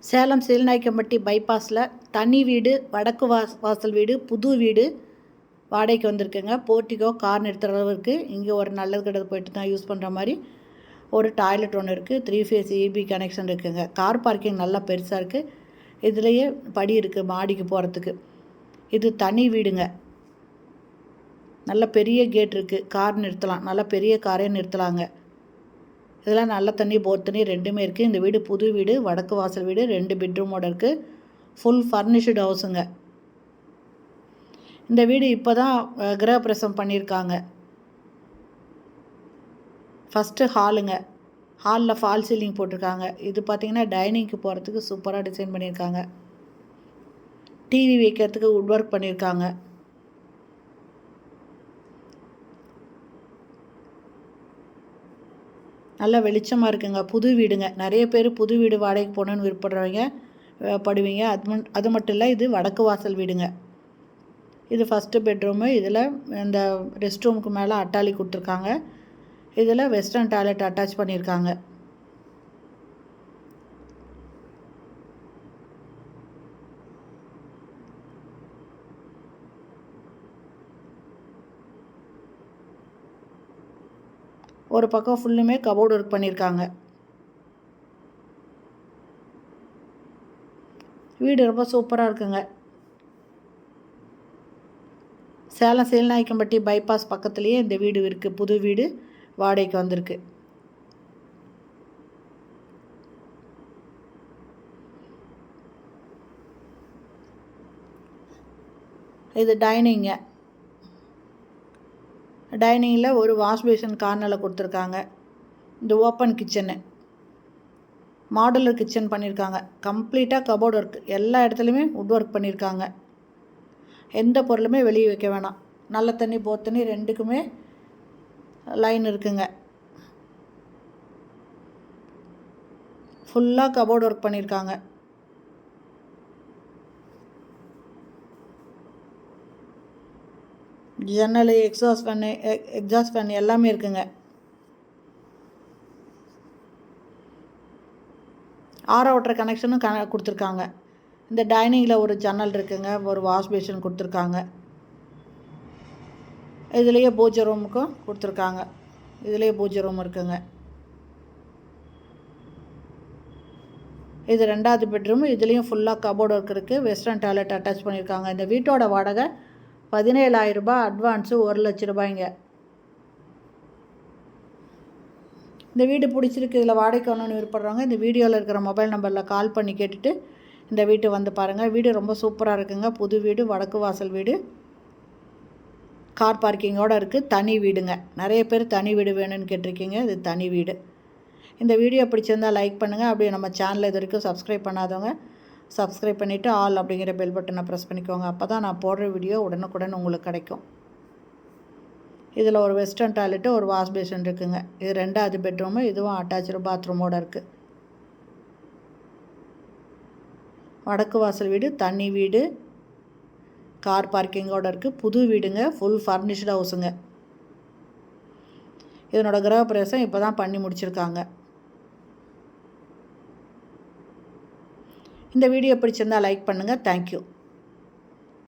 சேலம் சீலநாயக்கம்பட்டி பைபாஸில் தனி வீடு, வடக்கு வாசல் வீடு, புது வீடு வாடகைக்கு வந்திருக்குங்க. போர்ட்டிகோ, கார் நிறுத்துகிற அளவு இருக்குது. இங்கே ஒரு நல்லது கெட்டது போயிட்டு தான் யூஸ் பண்ணுற மாதிரி ஒரு டாய்லெட் ஒன்று இருக்குது. 3 ஃபேஸ் EB கனெக்ஷன் இருக்குதுங்க. கார் பார்க்கிங் நல்லா பெருசாக இருக்குது. இதுலேயே படி இருக்குது மாடிக்கு போகிறதுக்கு. இது தனி வீடுங்க. நல்ல பெரிய கேட் இருக்குது. கார் நிறுத்தலாம். நல்ல பெரிய காரே நிறுத்தலாங்க. இதெல்லாம் நல்ல தண்ணி, போர் தண்ணி ரெண்டுமே இருக்குது. இந்த வீடு புது வீடு, வடக்கு வாசல் வீடு, 2 பெட்ரூமோடு இருக்குது. ஃபுல் ஃபர்னிஷ்டு ஹவுஸுங்க. இந்த வீடு இப்போ தான் கிரகப்பிரவேசம் பண்ணியிருக்காங்க. ஃபஸ்ட்டு ஹாலுங்க. ஹாலில் ஃபால் சீலிங் போட்டிருக்காங்க. இது பார்த்திங்கன்னா டைனிங்க்கு போகிறதுக்கு சூப்பராக டிசைன் பண்ணியிருக்காங்க. டிவி வைக்கிறதுக்கு வுட் ஒர்க் பண்ணியிருக்காங்க. நல்லா வெளிச்சமாக இருக்குங்க. புது வீடுங்க. நிறைய பேர் புது வீடு வாடகைக்கு போகணுன்னு விருப்பப்படுவீங்க. அது மட்டும் இல்லை, இது வடக்கு வாசல் வீடுங்க. இது ஃபஸ்ட்டு பெட்ரூமு. இதில் இந்த ரெஸ்ட் ரூமுக்கு மேலே அட்டாளி கொடுத்துருக்காங்க. இதில் வெஸ்டர்ன் டாய்லெட் அட்டாச் பண்ணியிருக்காங்க. ஒரு பக்கம் ஃபுல்லுமே கபோர்டு ஒர்க் பண்ணியிருக்காங்க. வீடு ரொம்ப சூப்பராக இருக்குங்க. சேலம் சீலநாயக்கம்பட்டி பைபாஸ் பக்கத்துலேயே இந்த வீடு இருக்குது. புது வீடு வாடகைக்கு வந்திருக்கு. இது டைனிங்க. டைனிங்கில் ஒரு வாஷ் பேஷன் கார்னரில் கொடுத்துருக்காங்க. இந்த ஓப்பன் கிச்சனு, மாடுலர் கிச்சன் பண்ணியிருக்காங்க. கம்ப்ளீட்டாக கபோர்டு ஒர்க். எல்லா இடத்துலையுமே வுட் ஒர்க் பண்ணியிருக்காங்க. எந்த பொருளுமே வெளியே வைக்க வேணாம். நல்ல தண்ணி, போர் தண்ணி ரெண்டுக்குமே லைன் இருக்குங்க. ஃபுல்லாக கபோர்டு ஒர்க் பண்ணியிருக்காங்க. ஜன்னல், எக்ஸாஸ்ட் ஃபேன் எல்லாமே இருக்குங்க. ஆரோ வாட்டர் கனெக்ஷனும் கொடுத்துருக்காங்க. இந்த டைனிங்கில் ஒரு ஜன்னல் இருக்குங்க. ஒரு வாஷ் பேஷன் கொடுத்துருக்காங்க. இதுலேயே பூஜை ரூமுக்கும் கொடுத்துருக்காங்க. இதுலேயே பூஜை ரூம் இருக்குங்க. இது 2வது பெட்ரூம். இதுலேயும் ஃபுல்லாக கபோர்டு ஒர்க் இருக்குது. வெஸ்டர்ன் டாய்லெட் அட்டாச் பண்ணியிருக்காங்க. இந்த வீட்டோட வாடகை 17,000 ரூபாய், அட்வான்ஸு 1,00,000 ரூபாய்ங்க. இந்த வீடு பிடிச்சிருக்கு, இதில் வாடகைக்கு வரணும்னு விருப்பப்படுறவங்க இந்த வீடியோவில் இருக்கிற மொபைல் நம்பரில் கால் பண்ணி கேட்டுட்டு இந்த வீட்டை வந்து பாருங்கள். வீடு ரொம்ப சூப்பராக இருக்குங்க. புது வீடு, வடக்கு வாசல் வீடு, கார் பார்க்கிங்கோடு இருக்குது. தனி வீடுங்க. நிறைய பேர் தனி வீடு வேணும்னு கேட்டிருக்கீங்க. இது தனி வீடு. இந்த வீடியோ பிடிச்சிருந்தால் லைக் பண்ணுங்கள். அப்படியே நம்ம சேனலை இது வரைக்கும் சப்ஸ்கிரைப் பண்ணாதவங்க சப்ஸ்கிரைப் பண்ணிவிட்டு ஆல் அப்படிங்கிற பெல் பட்டனை ப்ரெஸ் பண்ணிக்கோங்க. அப்போ தான் நான் போடுற வீடியோ உடனுக்குடன் உங்களுக்கு கிடைக்கும். இதில் ஒரு வெஸ்டர்ன் டாய்லெட்டு, ஒரு வாஷ் பேஷன் இருக்குங்க. இது 2வது பெட்ரூமு. இதுவும் அட்டாச்சு பாத்ரூமோடு இருக்குது. வடக்கு வாசல் வீடு, தனி வீடு, கார் பார்க்கிங்கோடு இருக்குது. புது வீடுங்க. ஃபுல் ஃபர்னிஷ்டு ஹவுஸுங்க. இதனோட கிரகப்பிரவேசம் இப்போ தான் பண்ணி முடிச்சிருக்காங்க. இந்த வீடியோ பிடிச்சிருந்தால் லைக் பண்ணுங்கள். தேங்க்யூ.